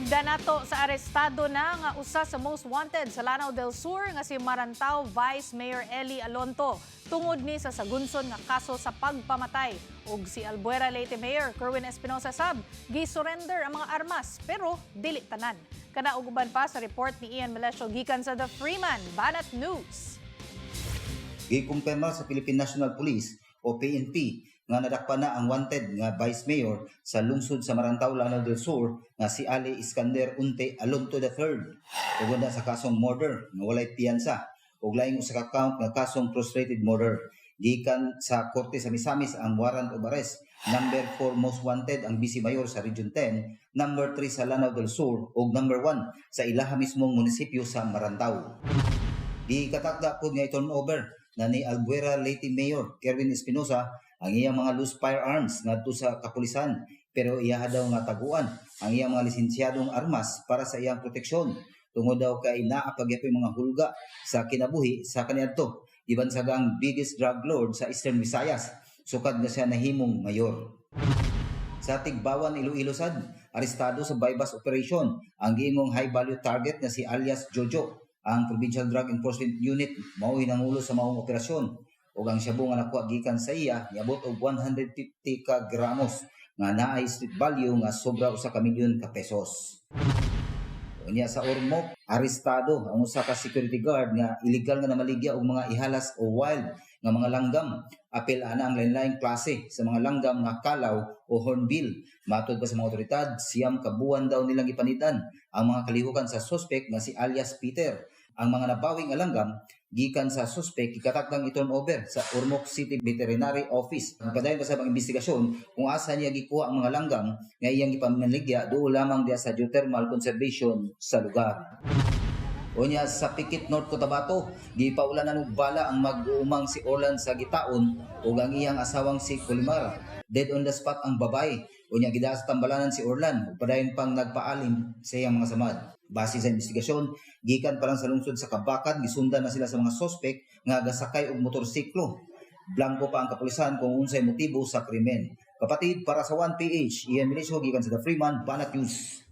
Hinugdan nato sa arestado na nga usa sa most wanted sa Lanao del Sur nga si Marantao Vice Mayor Eli Alonto tungod ni sa sagunson nga kaso sa pagpamatay. Ug si Albuera Leyte Mayor Kerwin Espinosa sab gi-surrender ang mga armas pero dili tanan. Kana uban pa sa report ni Ian Melesio gikan sa The Freeman Banat News. Gikumpirma sa Philippine National Police o PNP nga nadakpa na ang wanted nga Vice Mayor sa lungsod sa Marantao, Lanao del Sur nga si Ali Iskander Unte Alonto III tungod na sa kasong murder nga walay piyansa ug laing usa ka count nga kasong frustrated murder. Gikan sa korte sa Misamis ang warrant of arrest number 4 most wanted ang Vice Mayor sa Region 10, number 3 sa Lanao del Sur ug number 1 sa ilaha mismong munisipyo sa Marantao. Di katakda po nga i-turnover na ni Albuera Leyte Mayor Kerwin Espinosa ang iyang mga loose firearms ngadto sa kapulisan pero iya daw nga taguan ang iyang mga lisensyadong armas para sa iyang proteksyon tungod daw kay naa pagyapon mga hulga sa kinabuhi sa kaniadto iban sa gang biggest drug lord sa Eastern Visayas sukad na siya nahimong mayor. Sa Tigbawan, Iloilo sad, arestado sa bypass operation ang giingong high value target na si alias Jojo. Ang Provincial Drug Enforcement Unit mao hinangulo sa maong operasyon ug ang shabu nga nakuha gikan sa iya niabot og 150 ka gramos nga naay street value nga sobra usa ka milyon ka pesos. Unya sa Ormoc, arestado ang usa ka security guard nga illegal nga namaligya og mga ihalas o wild nga mga langgam. Apil ana ang lain-laing klase sa mga langgam nga kalaw o hornbill. Matod pa sa mga otoridad, siyam ka buwan daw nilang ipanitan ang mga kalihukan sa suspect nga si alias Peter. Ang mga nabawing alanggam gikan sa suspect ikatakdang i-turnover sa Ormoc City Veterinary Office. Padayon pa sa mga investigasyon kung asa niya gikuha ang mga langgam nga iyang ipamaligya do lamang diya sa geothermal conservation sa lugar. Unya sa Pikit, North Cotabato, gipaulanan og bala ang mag-uumang si Orlan sa Gitaon ug ang iyang asawang si Colimar. Dead on the spot ang babae. Unya gidaa sa tambalanan si Orlan ug padayon pang nagpaalim sa iyang mga samad. Base sa investigasyon, gikan pa lang sa lungsod sa Kabakan, gisundan na sila sa mga suspect nga gasakay og motorsiklo. Blanco pa ang kapulisan kung unsay motibo sa krimen. Kapatid, para sa 1PH, Ian Melesio gikan sa The Freeman Banat News.